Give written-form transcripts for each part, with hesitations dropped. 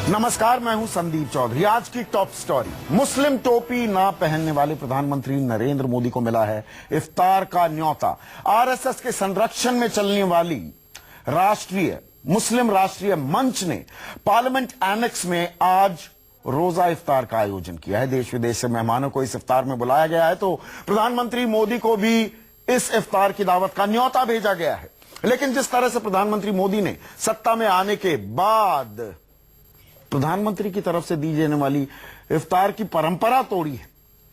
नमस्कार, मैं हूं संदीप चौधरी। आज की टॉप स्टोरी, मुस्लिम टोपी ना पहनने वाले प्रधानमंत्री नरेंद्र मोदी को मिला है इफ्तार का न्योता। आरएसएस के संरक्षण में चलने वाली मुस्लिम राष्ट्रीय मंच ने पार्लियामेंट एनेक्स में आज रोजा इफ्तार का आयोजन किया है। देश विदेश से मेहमानों को इस इफ्तार में बुलाया गया है, तो प्रधानमंत्री मोदी को भी इस इफ्तार की दावत का न्योता भेजा गया है। लेकिन जिस तरह से प्रधानमंत्री मोदी ने सत्ता में आने के बाद प्रधानमंत्री की तरफ से दी जाने वाली इफ्तार की परंपरा तोड़ी है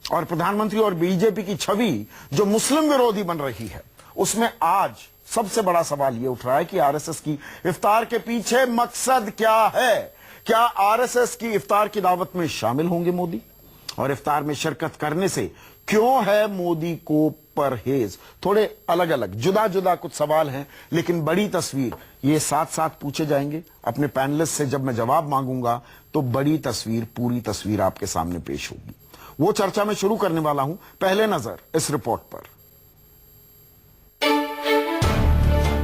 और प्रधानमंत्री और बीजेपी की छवि जो मुस्लिम विरोधी बन रही है, उसमें आज सबसे बड़ा सवाल यह उठ रहा है कि आरएसएस की इफ्तार के पीछे मकसद क्या है। क्या आरएसएस की इफ्तार की दावत में शामिल होंगे मोदी? और इफ्तार में शिरकत करने से क्यों है मोदी को परहेज? थोड़े अलग अलग जुदा जुदा कुछ सवाल हैं, लेकिन बड़ी तस्वीर ये साथ साथ पूछे जाएंगे। अपने पैनलिस्ट से जब मैं जवाब मांगूंगा तो बड़ी तस्वीर, पूरी तस्वीर आपके सामने पेश होगी। वो चर्चा में शुरू करने वाला हूं। पहले नजर इस रिपोर्ट पर।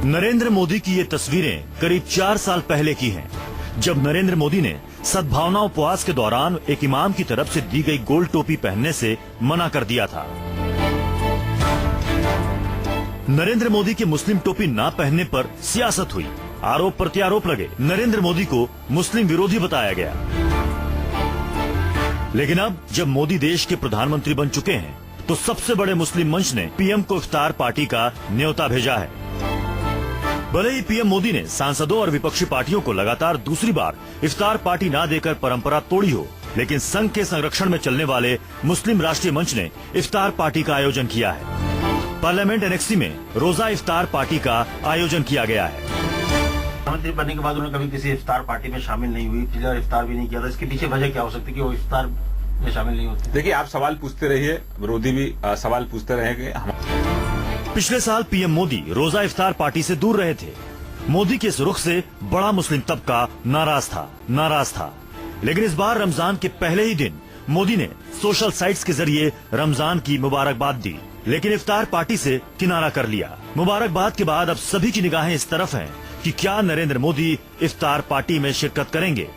नरेंद्र मोदी की ये तस्वीरें करीब 4 साल पहले की हैं, जब नरेंद्र मोदी ने सद्भावना उपवास के दौरान एक इमाम की तरफ से दी गई गोल टोपी पहनने से मना कर दिया था। नरेंद्र मोदी के मुस्लिम टोपी ना पहनने पर सियासत हुई, आरोप प्रत्यारोप लगे, नरेंद्र मोदी को मुस्लिम विरोधी बताया गया। लेकिन अब जब मोदी देश के प्रधानमंत्री बन चुके हैं, तो सबसे बड़े मुस्लिम मंच ने पीएम को इफ्तार पार्टी का न्योता भेजा है। भले ही पीएम मोदी ने सांसदों और विपक्षी पार्टियों को लगातार दूसरी बार इफ्तार पार्टी ना देकर परंपरा तोड़ी हो, लेकिन संघ के संरक्षण में चलने वाले मुस्लिम राष्ट्रीय मंच ने इफ्तार पार्टी का आयोजन किया है। पार्लियामेंट एनेक्सी में रोजा इफ्तार पार्टी का आयोजन किया गया है। प्रधानमंत्री बनने के बाद उन्होंने कभी किसी इफ्तार पार्टी में शामिल नहीं हुई, पिछला इफ्तार भी नहीं किया था। इसके पीछे वजह क्या हो सकती है कि वो इफ्तार में शामिल नहीं होते? देखिए, आप सवाल पूछते रहिए, विरोधी भी सवाल पूछते रहेंगे। पिछले साल पीएम मोदी रोजा इफ्तार पार्टी से दूर रहे थे। मोदी के इस रुख से बड़ा मुस्लिम तबका नाराज था। लेकिन इस बार रमजान के पहले ही दिन मोदी ने सोशल साइट्स के जरिए रमजान की मुबारकबाद दी, लेकिन इफ्तार पार्टी से किनारा कर लिया। मुबारकबाद के बाद अब सभी की निगाहें इस तरफ हैं कि क्या नरेंद्र मोदी इफ्तार पार्टी में शिरकत करेंगे।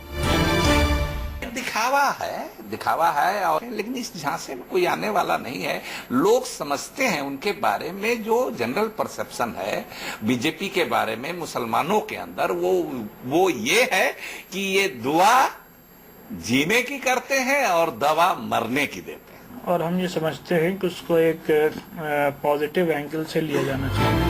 दिखावा है और लेकिन इस झांसे में कोई आने वाला नहीं है। लोग समझते हैं, उनके बारे में जो जनरल परसेप्शन है बीजेपी के बारे में मुसलमानों के अंदर, वो ये है कि ये दुआ जीने की करते हैं और दवा मरने की देते हैं। और हम ये समझते हैं कि उसको एक पॉजिटिव एंगल से लिया जाना चाहिए।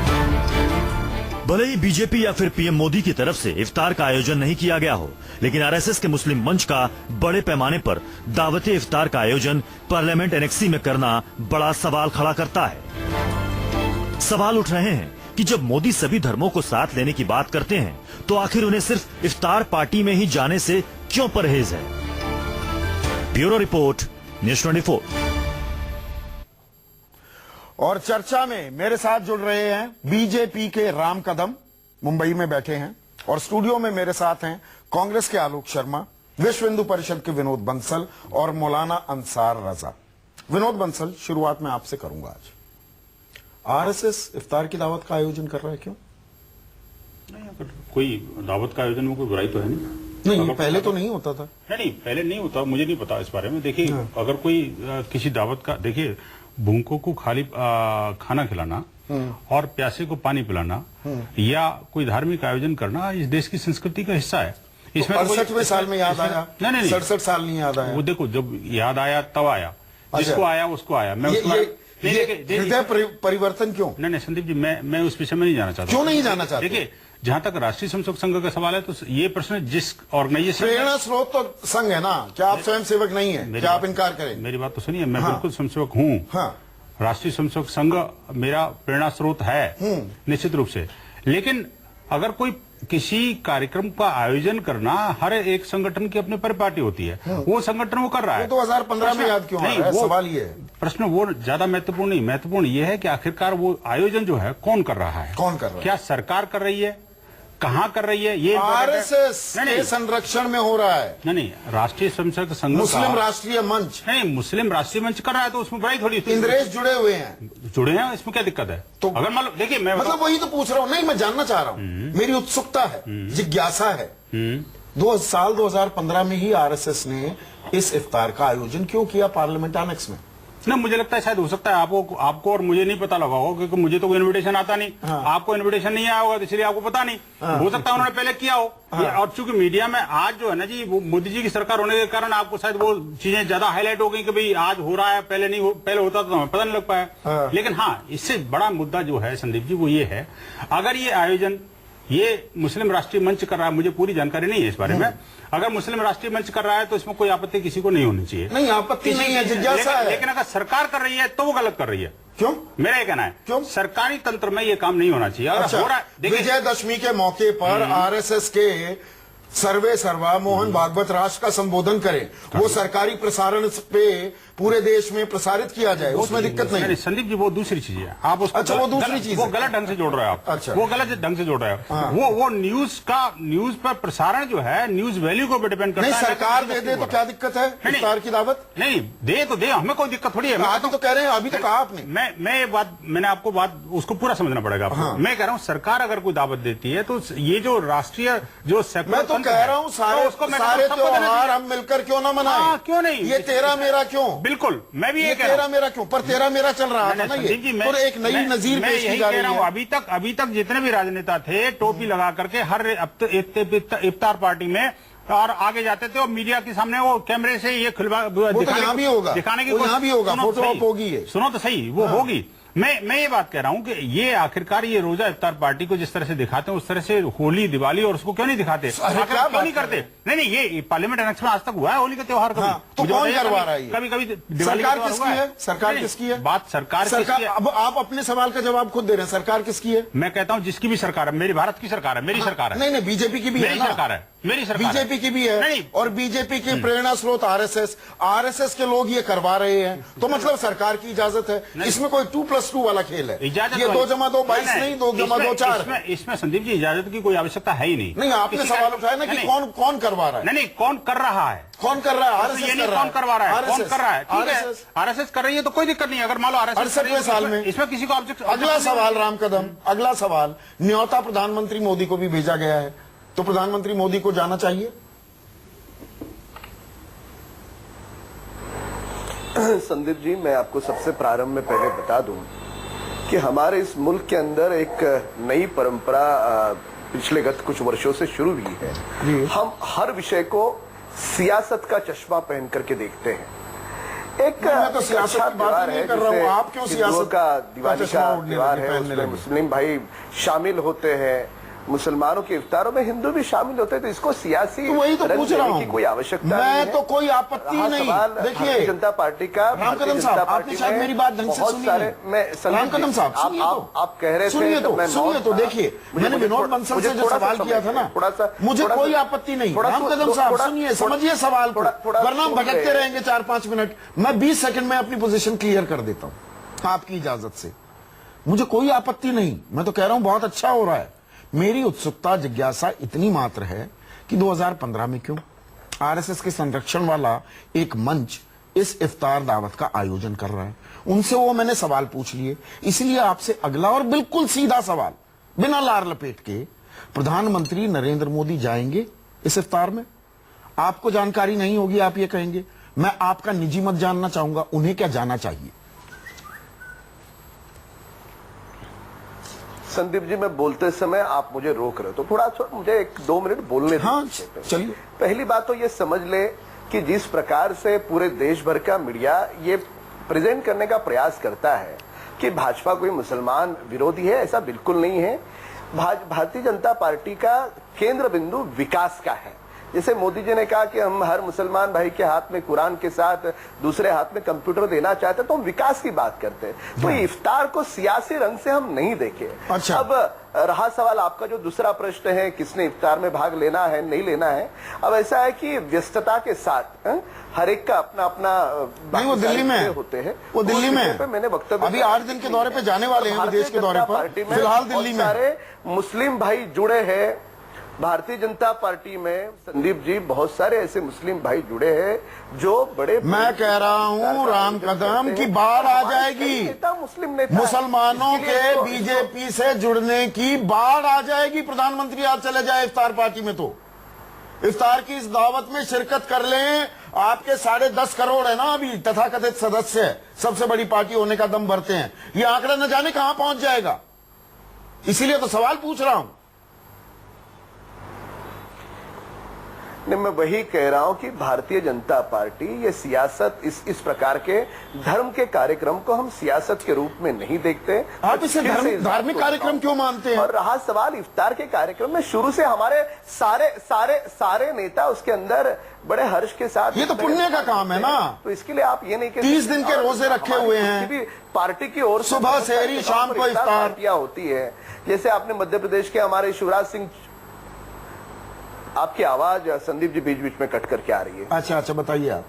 भले ही बीजेपी या फिर पीएम मोदी की तरफ से इफ्तार का आयोजन नहीं किया गया हो, लेकिन आरएसएस के मुस्लिम मंच का बड़े पैमाने पर दावत इफ्तार का आयोजन पार्लियामेंट एनेक्सी में करना बड़ा सवाल खड़ा करता है। सवाल उठ रहे हैं कि जब मोदी सभी धर्मों को साथ लेने की बात करते हैं, तो आखिर उन्हें सिर्फ इफ्तार पार्टी में ही जाने से क्यों परहेज है? Bureau report, news 24। और चर्चा में मेरे साथ जुड़ रहे हैं बीजेपी के राम कदम, मुंबई में बैठे हैं, और स्टूडियो में मेरे साथ हैं कांग्रेस के आलोक शर्मा, विश्व हिंदू परिषद के विनोद बंसल और मौलाना अंसार रजा। विनोद बंसल, शुरुआत में आपसे करूंगा। आज आरएसएस इफ्तार की दावत का आयोजन कर रहा है, क्यों? नहीं, अगर कोई दावत का आयोजन में कोई बुराई तो है नहीं। पहले तो नहीं होता था। नहीं, पहले नहीं होता, मुझे नहीं पता इस बारे में। देखिए, अगर कोई किसी दावत का, देखिए, भूखों को खाली खाना खिलाना और प्यासे को पानी पिलाना या कोई धार्मिक आयोजन करना इस देश की संस्कृति का हिस्सा है। इसमें 68वें साल में याद आया? नहीं, 67 साल नहीं याद आया। वो देखो, जब याद आया तब आया, जिसको आया उसको आया। मैं हृदय परिवर्तन क्यों? नहीं संदीप जी, मैं उस विषय में नहीं जाना चाहता। क्यों नहीं जाना चाहते? देखिए, जहां तक राष्ट्रीय स्वयंसेवक संघ का सवाल है, तो ये प्रश्न जिस ऑर्गेनाइजेशन, प्रेरणा स्रोत तो संघ है ना। क्या आप स्वयं सेवक नहीं है? क्या आप इनकार करें? मेरी बात तो सुनिए, मैं बिल्कुल स्वयंसेवक हूँ। हाँ। राष्ट्रीय स्वयंसेवक संघ मेरा प्रेरणा स्रोत है, निश्चित रूप से। लेकिन अगर कोई किसी कार्यक्रम का आयोजन करना, हर एक संगठन की अपनी परिपाटी होती है। वो संगठन वो कर रहा है। 2015 में याद क्यों आ रहा है? सवाल ये है। प्रश्न वो ज्यादा महत्वपूर्ण नहीं, महत्वपूर्ण ये है कि आखिरकार वो आयोजन जो है कौन कर रहा है? कौन कर रहा है? क्या सरकार कर रही है? कहाँ कर रही है? ये आरएसएस के संरक्षण में हो रहा है। नहीं, राष्ट्रीय स्वयंसेवक संघ, मुस्लिम राष्ट्रीय मंच। नहीं, मुस्लिम राष्ट्रीय मंच कर रहा है तो उसमें बड़ी थोड़ी इंद्रेश जुड़े हुए हैं। इसमें क्या दिक्कत है? तो अगर मान लो, देखिए, मैं मतलब वही तो पूछ रहा हूँ। नहीं, मैं जानना चाह रहा हूँ, मेरी उत्सुकता है, जिज्ञासा है साल 2015 में ही आरएसएस ने इस इफ्तार का आयोजन क्यों किया पार्लियामेंट एनेक्स में? ना, मुझे लगता है शायद हो सकता है आपको और मुझे नहीं पता लगा होगा, क्योंकि मुझे तो कोई इनविटेशन आता नहीं। आपको इनविटेशन नहीं आया होगा, तो इसलिए आपको पता नहीं। हो सकता है उन्होंने पहले किया हो। और चूंकि मीडिया में आज जो है ना जी, वो मोदी जी की सरकार होने के कारण आपको शायद वो चीजें ज्यादा हाईलाइट हो गई कि भाई आज हो रहा है, पहले नहीं पहले होता तो हमें पता नहीं लग पाया। लेकिन हाँ, इससे बड़ा मुद्दा जो है संदीप जी, वो ये है, अगर ये आयोजन ये मुस्लिम राष्ट्रीय मंच कर रहा है, मुझे पूरी जानकारी नहीं है इस बारे में, अगर मुस्लिम राष्ट्रीय मंच कर रहा है तो इसमें कोई आपत्ति किसी को नहीं होनी चाहिए। नहीं, आपत्ति नहीं है, जिज्ञासा है। लेकिन अगर सरकार कर रही है तो वो गलत कर रही है। क्यों? मेरा ये कहना है, क्यों? सरकारी तंत्र में ये काम नहीं होना चाहिए। अगर अच्छा, हो रहा है, विजयदशमी के मौके पर आरएसएस के सर्वे सर्वा मोहन भागवत राष्ट्र का संबोधन करें, वो सरकारी प्रसारण पे पूरे देश में प्रसारित किया जाए, उसमें दिक्कत नहीं। संदीप जी, वो दूसरी चीज है। आप उसको अच्छा, वो दूसरी चीज, वो गलत ढंग से जोड़ रहे हो आप। अच्छा, वो गलत ढंग से जोड़ रहे हो। वो न्यूज पर प्रसारण जो है, न्यूज वैल्यू को डिपेंड करता है। नहीं, सरकार दे दे तो क्या दिक्कत है? इफ्तार की दावत नहीं दे तो दे, हमें कोई दिक्कत थोड़ी है। आज तो कह रहे हैं, अभी तो कहा आपने। मैंने आपको बात उसको पूरा समझना पड़ेगा आपको। मैं कह रहा हूँ, सरकार अगर कोई दावत देती है तो ये जो राष्ट्रीय जो मैं तो कह रहा हूँ, सारे त्योहार हम मिलकर क्यों ना मनाएं? क्यों नहीं? ये तेरा मेरा क्यों? बिल्कुल, मैं भी ये तेरा मेरा क्यों? पर तेरा मेरा चल रहा था ना, ये तो एक नई नजीर पेश की जा रही है। अभी तक जितने भी राजनेता थे, टोपी लगा करके हर इफ्तार पार्टी में और आगे जाते थे और मीडिया के सामने वो कैमरे से ये खुलवा दिखाने की, यहाँ भी होगा, फोटो ऑप होगी। सुनो तो सही, वो होगी। मैं ये बात कह रहा हूं कि ये आखिरकार ये रोजा इफ्तार पार्टी को जिस तरह से दिखाते हैं, उस तरह से होली दिवाली और उसको क्यों नहीं दिखाते? क्यों नहीं करते? नहीं, ये पार्लियामेंट एनेक्स में आज तक हुआ है होली का त्योहार कभी? तो कौन करवा रहा है? कभी सरकार किसकी है? सरकार किसकी है? बात सरकार की है। अब आप अपने सवाल का जवाब खुद दे रहे हैं, सरकार किसकी है? मैं कहता हूं जिसकी भी सरकार है, मेरी भारत की सरकार है, मेरी सरकार है। नहीं, बीजेपी की भी है, सरकार है, मेरी सरकार, बीजेपी की भी है। और बीजेपी की प्रेरणा स्रोत आरएसएस के लोग ये करवा रहे हैं, तो मतलब सरकार की इजाजत है। इसमें कोई 2+2 वाला खेल है। इजाजत ये 2+2 22 नहीं, 2+2 4। इसमें संदीप जी इजाजत की कोई आवश्यकता है ही नहीं। नहीं, आपने सवाल उठाया ना कि कौन करवा रहा है? नहीं, कौन कर रहा है? कौन कर रहा है? आरएसएस कर रहा है। कौन करवा रहा है? कौन कर रहा है? आरएसएस कर रही है तो कोई दिक्कत नहीं। अगर मान लो आरएसएस 68वें साल में इसमें किसी को ऑब्जेक्ट। अगला सवाल राम कदम, अगला सवाल, न्योता प्रधानमंत्री मोदी को भी भेजा गया है, तो प्रधानमंत्री मोदी को जाना चाहिए? संदीप जी, मैं आपको सबसे प्रारंभ में पहले बता दूं कि हमारे इस मुल्क के अंदर एक नई परंपरा पिछले गत कुछ वर्षों से शुरू हुई है। हम हर विषय को सियासत का चश्मा पहन करके देखते हैं। मैं तो सियासत की बात नहीं कर रहा हूं, आप क्यों सियासत का दिवाली का त्योहार है, उसमें मुस्लिम भाई शामिल होते हैं, मुसलमानों के इफ्तारों में हिंदू भी शामिल होते हैं, तो इसको सियासी तो वही तो पूछ रहा हूं, कोई आवश्यकता मैं नहीं है। तो कोई आपत्ति नहीं। देखिए, भारतीय जनता पार्टी का, राम कदम साहब, आपने शायद मेरी बात ढंग से सुनी है। राम कदम साहब, सुनिए तो, आप कह रहे थे, सुनिए तो, देखिए, मैंने विनोद बंसल से जो सवाल किया था ना, मुझे कोई आपत्ति नहीं। राम कदम साहब सुनिए, समझिए सवाल को, वरना हम भटकते रहेंगे 4-5 मिनट। मैं 20 सेकंड में अपनी पोजीशन क्लियर कर देता हूं आपकी इजाजत से। मुझे कोई आपत्ति नहीं, मैं तो कह रहा हूं बहुत अच्छा हो रहा है। मेरी उत्सुकता जिज्ञासा इतनी मात्र है कि 2015 में क्यों आरएसएस के संरक्षण वाला एक मंच इस इफ्तार दावत का आयोजन कर रहा है। उनसे वो मैंने सवाल पूछ लिए, इसलिए आपसे अगला और बिल्कुल सीधा सवाल, बिना लार लपेट के, प्रधानमंत्री नरेंद्र मोदी जाएंगे इस इफ्तार में? आपको जानकारी नहीं होगी, आप ये कहेंगे। मैं आपका निजी मत जानना चाहूंगा, उन्हें क्या जाना चाहिए? संदीप जी, मैं बोलते समय आप मुझे रोक रहे हो, तो थोड़ा मुझे 1-2 मिनट बोलने दीजिए। हाँ, चलिए। पहली बात तो ये समझ ले कि जिस प्रकार से पूरे देश भर का मीडिया ये प्रेजेंट करने का प्रयास करता है कि भाजपा कोई मुसलमान विरोधी है, ऐसा बिल्कुल नहीं है। भारतीय जनता पार्टी का केंद्र बिंदु विकास का है। जैसे मोदी जी ने कहा कि हम हर मुसलमान भाई के हाथ में कुरान के साथ दूसरे हाथ में कंप्यूटर देना चाहते, तो हम विकास की बात करते हैं। तो इफ्तार को सियासी रंग से हम नहीं देखे। अच्छा। अब रहा सवाल आपका जो दूसरा प्रश्न है, किसने इफ्तार में भाग लेना है नहीं लेना है। अब ऐसा है कि व्यस्तता के साथ हर एक का अपना अपना नहीं, वो दिल्ली में होते हैं, वो दिल्ली में मैंने वक्तव्य अभी 8 दिन के दौरे पे जाने वाले हैं, विदेश के दौरे पर, फिलहाल दिल्ली में। सारे मुस्लिम भाई जुड़े हैं भारतीय जनता पार्टी में। संदीप जी, बहुत सारे ऐसे मुस्लिम भाई जुड़े हैं जो बड़े, मैं कह रहा हूं राम कदम की बाढ़ आ जाएगी, मुस्लिम नेता, मुसलमानों के बीजेपी से जुड़ने की बाढ़ आ जाएगी। प्रधानमंत्री आज चले जाए इफ्तार पार्टी में तो इफ्तार की इस दावत में शिरकत कर लें। आपके 10.5 करोड़ है ना अभी तथाकथित सदस्य, सबसे बड़ी पार्टी होने का दम भरते हैं। ये आंकड़ा न जाने कहां पहुंच जाएगा, इसीलिए तो सवाल पूछ रहा हूं। नहीं, मैं वही कह रहा हूं कि भारतीय जनता पार्टी ये सियासत इस प्रकार के धर्म के कार्यक्रम को हम सियासत के रूप में नहीं देखते। आप इसे धार्मिक कार्यक्रम क्यों मानते हैं? और रहा सवाल इफ्तार के कार्यक्रम में, शुरू से हमारे सारे नेता उसके अंदर बड़े हर्ष के साथ, ये तो पुण्य का काम है ना, तो इसके लिए आप ये नहीं कह 30 दिन के रोजे रखे हुए हैं, पार्टी की ओर से सुबह सेहरी शाम को इफ्तार पार्टियां होती है। जैसे आपने मध्य प्रदेश के हमारे शिवराज सिंह, आपकी आवाज संदीप जी बीच बीच में कट करके आ रही है। अच्छा बताइए आप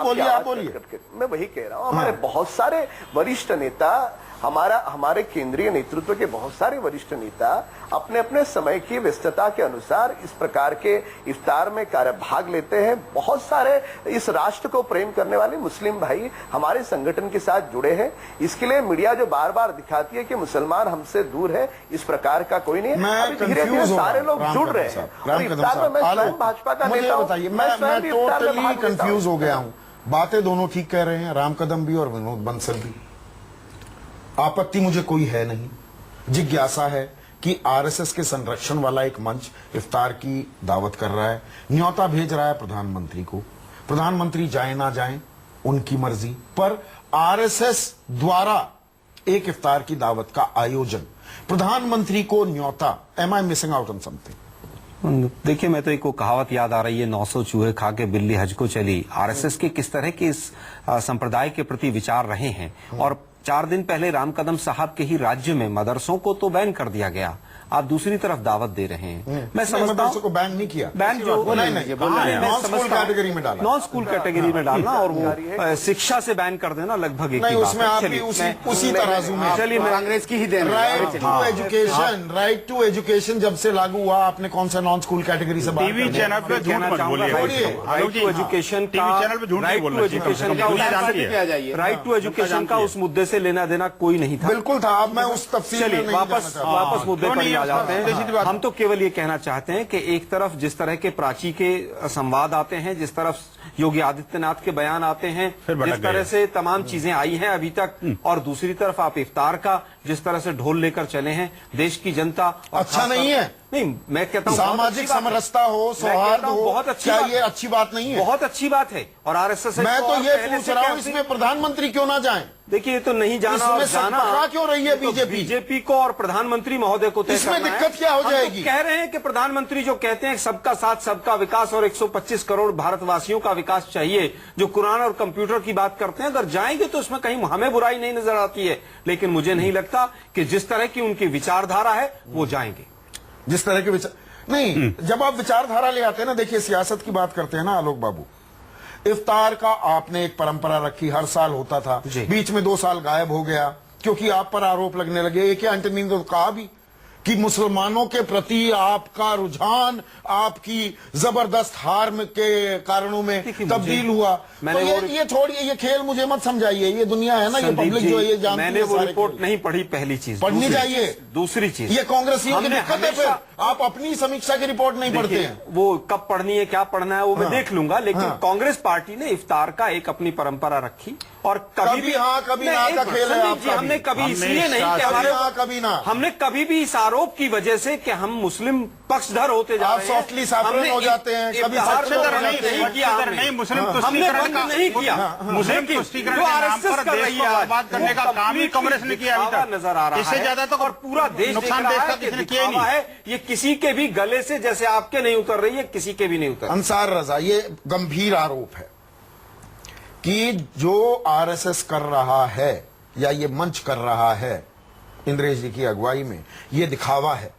बोलिए। मैं वही कह रहा हूं, हमारे बहुत सारे वरिष्ठ नेता, हमारे केंद्रीय नेतृत्व के बहुत सारे वरिष्ठ नेता अपने अपने समय की व्यस्तता के अनुसार इस प्रकार के इफ्तार में भाग लेते हैं। बहुत सारे इस राष्ट्र को प्रेम करने वाले मुस्लिम भाई हमारे संगठन के साथ जुड़े हैं। इसके लिए मीडिया जो बार बार दिखाती है कि मुसलमान हमसे दूर है, इस प्रकार का कोई नहीं है। धीरे-धीरे सारे लोग जुड़ रहे हैं। इफ्तार में मैं स्वयं भाजपा का नेता हूं, बताइए, मैं टोटली कंफ्यूज हो गया हूं। बातें दोनों ठीक कह रहे हैं, राम कदम भी और विनोद बंसल भी। आपत्ति मुझे कोई है नहीं। जिज्ञासा है कि आरएसएस के संरक्षण वाला एक मंच इफ्तार की दावत कर रहा है, न्योता भेज रहा है प्रधानमंत्री को। प्रधानमंत्री जाए ना जाए उनकी मर्जी, पर आरएसएस द्वारा एक इफ्तार की दावत का आयोजन, प्रधानमंत्री को न्योता। Am I missing out on something? देखिए, मैं तो एक कहावत याद आ रही है, 900 चूहे खा के बिल्ली हज को चली। आरएसएस के किस तरह के इस संप्रदाय के प्रति विचार रहे हैं। और 4 दिन पहले राम कदम साहब के ही राज्य में मदरसों को तो बैन कर दिया गया, आप दूसरी तरफ दावत दे रहे हैं। मैं समझता हूं को बैन नहीं किया, बैन जो नॉन स्कूल कैटेगरी में डाला, नॉन स्कूल कैटेगरी में डालना और वो शिक्षा से बैन कर देना लगभग एक ही बात उसमें आप भी उसी तराजू में। चलिए, कांग्रेस की ही देन। राइट टू एजुकेशन जब से लागू हुआ, आपने कौन सा नॉन स्कूल कैटेगरी से बात? टीवी चैनल पे झूठ मत बोलिए। राइट टू एजुकेशन का, राइट टू एजुकेशन का उस मुद्दे से लेना देना कोई नहीं था। बिल्कुल था। अब मैं उस तफसील में नहीं जाना चाहता। वापस मुद्दे पर आ जाते हैं। हम तो केवल ये कहना चाहते हैं कि एक तरफ जिस तरह के प्राची के संवाद आते हैं, जिस तरफ योगी आदित्यनाथ के बयान आते हैं, जिस तरह से तमाम चीजें आई हैं अभी तक, और दूसरी तरफ आप इफ्तार का जिस तरह से ढोल लेकर चले हैं, देश की जनता अच्छा नहीं है। नहीं, मैं कहता हूं सामाजिक समरसता हो, सौहार्द हो, बहुत अच्छी, क्या ये अच्छी बात नहीं है? बहुत अच्छी बात है। और आरएसएस, मैं तो ये पूछ रहा हूं, इसमें प्रधानमंत्री क्यों ना जाएं? देखिए, ये तो नहीं जाना और जाना क्यों रही है बीजेपी को और प्रधानमंत्री महोदय को तय करना है। इसमें दिक्कत क्या हो जाएगी? कह रहे हैं कि प्रधानमंत्री जो कहते हैं सबका साथ सबका विकास और 125 करोड़ भारतवासियों का विकास चाहिए, जो कुरान और कंप्यूटर की बात करते हैं, अगर जाएंगे तो उसमें कहीं हमें बुराई नहीं नजर आती है। लेकिन मुझे नहीं लगता कि जिस तरह की उनकी विचारधारा है वो जाएंगे। जिस तरह के विचार नहीं, जब आप विचारधारा ले आते हैं ना, देखिए सियासत की बात करते हैं ना आलोक बाबू, इफ्तार का आपने एक परंपरा रखी, हर साल होता था, बीच में 2 साल गायब हो गया क्योंकि आप पर आरोप लगने लगे। एक एंटनी ने तो कहा भी कि मुसलमानों के प्रति आपका रुझान आपकी जबरदस्त हार के कारणों में तब्दील हुआ। तो ये छोड़िए, ये खेल मुझे मत समझाइए, ये दुनिया है ना, ये पब्लिक जो है ये जानती है। मैंने वो रिपोर्ट नहीं पढ़ी, पहली चीज पढ़नी चाहिए। दूसरी चीज, ये कांग्रेसियों की दिक्कत है, फिर आप अपनी समीक्षा की रिपोर्ट नहीं पढ़ते हैं। वो कब पढ़नी है, क्या पढ़ना है, वो मैं देख लूंगा। लेकिन कांग्रेस पार्टी ने इफ्तार का एक अपनी परंपरा रखी, और कभी भी हाँ कभी ना का खेल है आपका। हमने कभी इसलिए नहीं कि हमारे कभी ना, हमने कभी भी इस आरोप की वजह से कि हम मुस्लिम पक्षधर होते जा रहे हैं, सॉफ्टली साफरन हो जाते हैं, कभी नहीं किया, हमने मुस्लिम तुष्टीकरण नहीं किया, मुस्लिम तुष्टीकरण के नाम पर देश को बर्बाद करने का काम ही कांग्रेस ने किया अभी तक नजर आ रहा है। इससे ज्यादा तो और पूरा देश नुकसान देश का किसी ने किया ही नहीं है। ये किसी के भी गले से जैसे आपके नहीं उतर रही है, किसी के भी नहीं उतर। अंसार रजा, ये गंभीर आरोप है कि जो आरएसएस कर रहा है या ये मंच कर रहा है इंद्रेश जी की अगुवाई में, ये दिखावा है।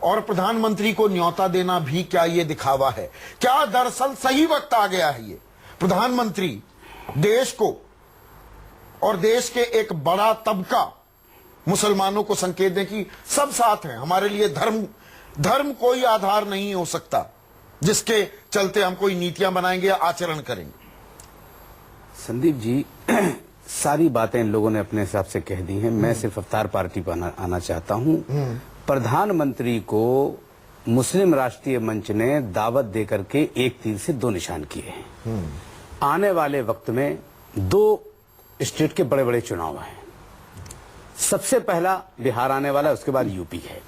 और प्रधानमंत्री को न्योता देना भी क्या ये दिखावा है? क्या दरअसल सही वक्त आ गया है ये प्रधानमंत्री देश को और देश के एक बड़ा तबका मुसलमानों को संकेत दें कि सब साथ हैं, हमारे लिए धर्म कोई आधार नहीं हो सकता जिसके चलते हम कोई नीतियां बनाएंगे या आचरण करेंगे। संदीप जी, सारी बातें इन लोगों ने अपने हिसाब से कह दी हैं। मैं सिर्फ अफ्तार पार्टी पर आना चाहता हूं। प्रधानमंत्री को मुस्लिम राष्ट्रीय मंच ने दावत देकर के एक तीर से दो निशान किए हैं। आने वाले वक्त में 2 स्टेट के बड़े बड़े चुनाव हैं। सबसे पहला बिहार आने वाला है, उसके बाद यूपी है।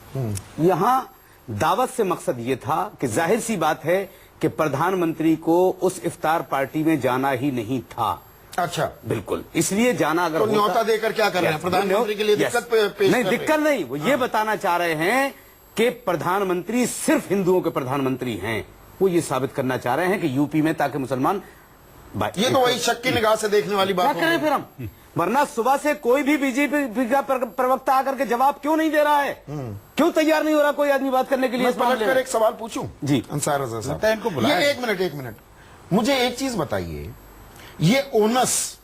यहां दावत से मकसद ये था कि जाहिर सी बात है कि प्रधानमंत्री को उस इफ्तार पार्टी में जाना ही नहीं था। अच्छा, बिल्कुल, इसलिए जाना अगर तो न्योता देकर क्या कर रहे हैं? प्रधानमंत्री के लिए दिक्कत पेश नहीं, कर रहे दिक्कत नहीं, वो ये बताना चाह रहे हैं कि प्रधानमंत्री सिर्फ हिंदुओं के प्रधानमंत्री हैं। वो ये साबित करना चाह रहे हैं कि यूपी में ताकि मुसलमान, ये तो वही शक की निगाह से देखने वाली बात क्या करें फिर हम? वरना सुबह से कोई भी बीजेपी का प्रवक्ता आकर के जवाब क्यों नहीं दे रहा है? क्यों तैयार नहीं हो रहा कोई आदमी बात करने के लिए? मैं पलटकर एक सवाल पूछूं जी अंसार रजा साहब, लगता है इनको बुलाया ये एक मिनट मुझे एक चीज बताइए, ये ओनस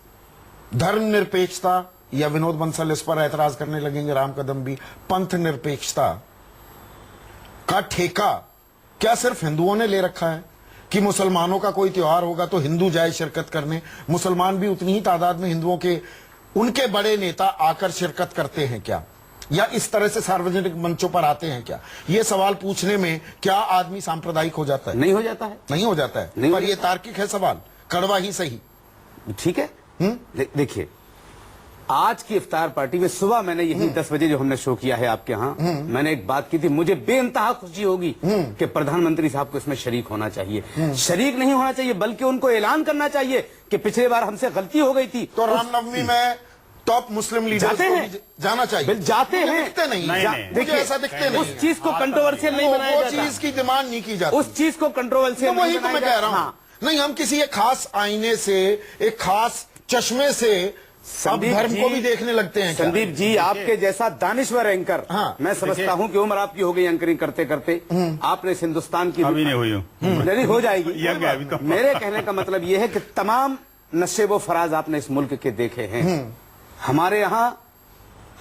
धर्मनिरपेक्षता, या विनोद बंसल इस पर एतराज करने लगेंगे, राम कदम भी, पंथ निरपेक्षता का ठेका क्या सिर्फ हिंदुओं ने ले रखा है कि मुसलमानों का कोई त्योहार होगा तो हिंदू जाए शिरकत करने? मुसलमान भी उतनी ही तादाद में हिंदुओं के उनके बड़े नेता आकर शिरकत करते हैं क्या, या इस तरह से सार्वजनिक मंचों पर आते हैं क्या? ये सवाल पूछने में क्या आदमी सांप्रदायिक हो जाता है? नहीं हो जाता है, नहीं हो जाता है, नहीं पर ये तार्किक है सवाल, कड़वा ही सही। ठीक है। देखिए, आज की इफ्तार पार्टी में सुबह मैंने यही 10 बजे जो हमने शो किया है आपके यहाँ, मैंने एक बात की थी, मुझे बेइंतहा खुशी होगी कि प्रधानमंत्री साहब को इसमें शरीक होना चाहिए। शरीक नहीं होना चाहिए, बल्कि उनको ऐलान करना चाहिए कि पिछले बार हमसे गलती हो गई थी। तो रामनवमी में टॉप मुस्लिम लीडर्स जाते को हैं, भी जाना चाहिए। जाते हैं, दिखते नहीं, देखिए ऐसा दिखते नहीं, उस चीज को कंट्रोवर्शियल नहीं बनाया वो जाता, चीज की डिमांड नहीं की जाती, उस चीज को कंट्रोवर्शियल वही तो मैं कह रहा हूँ। नहीं, हम किसी एक खास आईने से, एक खास चश्मे से अब धर्म को भी देखने लगते हैं। संदीप जी, आपके जैसा दानिश्वर एंकर, मैं समझता हूं कि उम्र आपकी हो गई एंकरिंग करते करते, आपने इस हिंदुस्तान की अभी नहीं हुई हूँ, नहीं हो जाएगी। अभी तो। मेरे कहने का मतलब यह है कि तमाम नशे व फराज आपने इस मुल्क के देखे हैं। हमारे यहाँ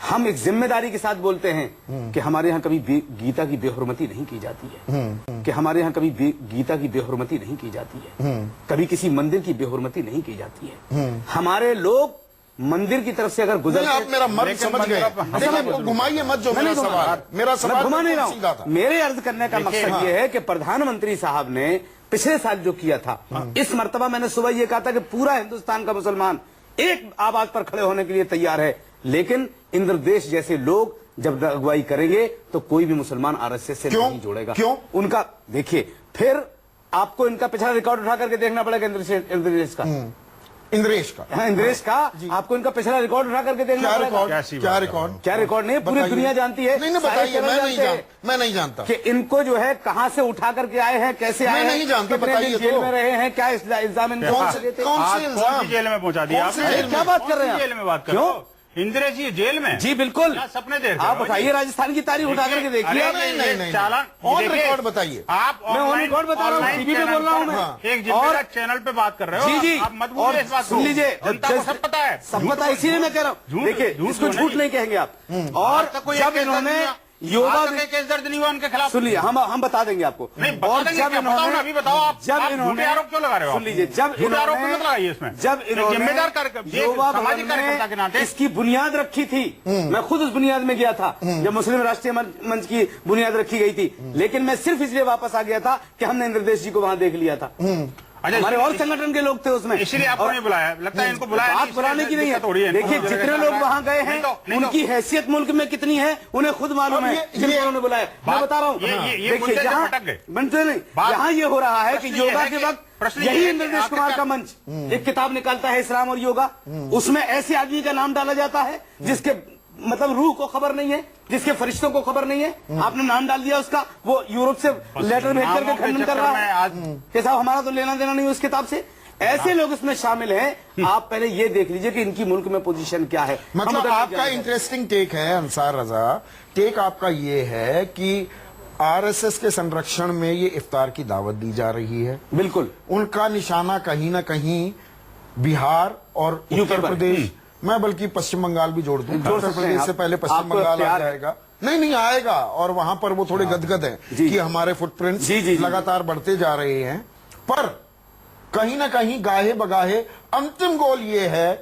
हम एक जिम्मेदारी के साथ बोलते हैं कि हमारे यहाँ कभी गीता की बेहुरमती नहीं की जाती है, कि हमारे यहाँ कभी गीता की बेहुरमती नहीं की जाती है, कभी किसी मंदिर की बेहुरमती नहीं की जाती है। हमारे लोग मंदिर की तरफ से अगर गुजरते, आप मेरा मर्म समझ गए, घुमाइए मत जो मेरा सवाल घुमा नहीं रहा सीधा था। हूं। मेरे अर्ज करने का मकसद ये है कि प्रधानमंत्री साहब ने पिछले साल जो किया था, इस मर्तबा मैंने सुबह ये कहा था कि पूरा हिंदुस्तान का मुसलमान एक आवाज पर खड़े होने के लिए तैयार है, लेकिन इंद्रदेश जैसे लोग जब अगुवाई करेंगे तो कोई भी मुसलमान आरएसएस से नहीं जोड़ेगा। क्यों? उनका देखिए, फिर आपको इनका पिछला रिकॉर्ड उठा करके देखना पड़ेगा इंद्रदेश का, इंद्रेश का, हाँ, इंद्रेश का आपको इनका पिछला रिकॉर्ड उठा करके देखना पड़ेगा। क्या रिकॉर्ड नहीं, पूरी दुनिया जानती है। नहीं बताइए, मैं नहीं जानता कि इनको जो है कहां से उठा करके आए हैं, कैसे आए हैं, नहीं जानता, बताइए जेल में रहे हैं, क्या इल्जाम इनको कौन से इल्जाम? जेल में पहुंचा दिया आपने? क्या बात कर रहे हैं? जेल में बात कर, क्यों? इंद्रेश जी जेल में? जी बिल्कुल, सपने देख रहे आप उठाइए राजस्थान की तारीख उठा करके देखिए। नहीं, चालान ऑन रिकॉर्ड बताइए। आप मैं ऑन रिकॉर्ड बता रहा हूँ, टीवी पे बोल रहा हूँ मैं, एक जिम्मेदार चैनल पे बात कर रहे हो। जी जी, आप मत बोलिए इस बात को। सुन लीजिए, जनता को सब पता है, सब पता है, इसीलिए मैं कह रहा हूँ। देखिए, इसको झूठ नहीं कहेंगे आप। और जब इन्होंने योगा केस दर्ज नहीं हुआ उनके खिलाफ, सुन लीजिए, हम बता देंगे आपको। और जब इन्होंने अभी बताओ, आप जब इन्होंने आरोप क्यों लगा रहे हो? सुन लीजिए, जब आरोप क्यों लगाइए इसमें? जब इन्होंने जिम्मेदार कार्यक्रम योगा सामाजिक कार्यकर्ता के नाते इसकी बुनियाद रखी थी, मैं खुद उस बुनियाद में गया था जब मुस्लिम राष्ट्रीय मंच की बुनियाद रखी गई थी, लेकिन मैं सिर्फ इसलिए वापस आ गया था कि हमने इंद्रदेश जी को वहां देख लिया था। हमारे और संगठन के लोग थे उसमें, इसलिए आपको नहीं बुलाया, लगता है इनको बुलाया। बात बुलाने की नहीं है। देखिए, जितने लोग वहां गए हैं उनकी हैसियत मुल्क में कितनी है उन्हें खुद मालूम है, जिनको उन्होंने बुलाया। मैं बता रहा हूँ, देखिए यहाँ बनते नहीं, यहाँ ये हो रहा है कि योगा के वक्त यही इंद्रदेश कुमार का मंच एक किताब निकालता है इस्लाम और योगा, उसमें ऐसे आदमी का नाम डाला जाता है जिसके मतलब रूह को खबर नहीं है, जिसके फरिश्तों को खबर नहीं है, आपने नाम डाल दिया उसका, वो यूरोप से लेटर भेज करके खंडन कर रहा है कि साहब हमारा तो लेना देना नहीं उस किताब से। ऐसे लोग इसमें शामिल हैं। आप पहले ये देख लीजिए कि इनकी मुल्क में पोजीशन क्या है। मतलब आपका इंटरेस्टिंग टेक है अंसार रजा, टेक आपका ये है कि आरएसएस के संरक्षण में ये इफ्तार की दावत दी जा रही है। बिल्कुल, उनका निशाना कहीं ना कहीं बिहार और उत्तर प्रदेश, मैं बल्कि पश्चिम बंगाल भी जोड़ दूं, उत्तर प्रदेश से पहले पश्चिम बंगाल आ जाएगा। नहीं आएगा, और वहां पर वो थोड़े गदगद हैं कि हमारे फुटप्रिंट्स लगातार बढ़ते जा रहे हैं। पर कहीं ना कहीं गाहे बगाहे अंतिम गोल ये है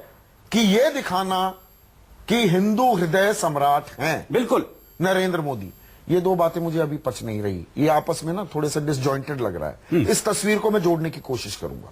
कि ये दिखाना कि हिंदू हृदय सम्राट हैं। बिल्कुल, नरेंद्र मोदी, ये दो बातें मुझे अभी पच नहीं रही, ये आपस में ना थोड़े से डिसजॉइंटेड लग रहा है। इस तस्वीर को मैं जोड़ने की कोशिश करूंगा।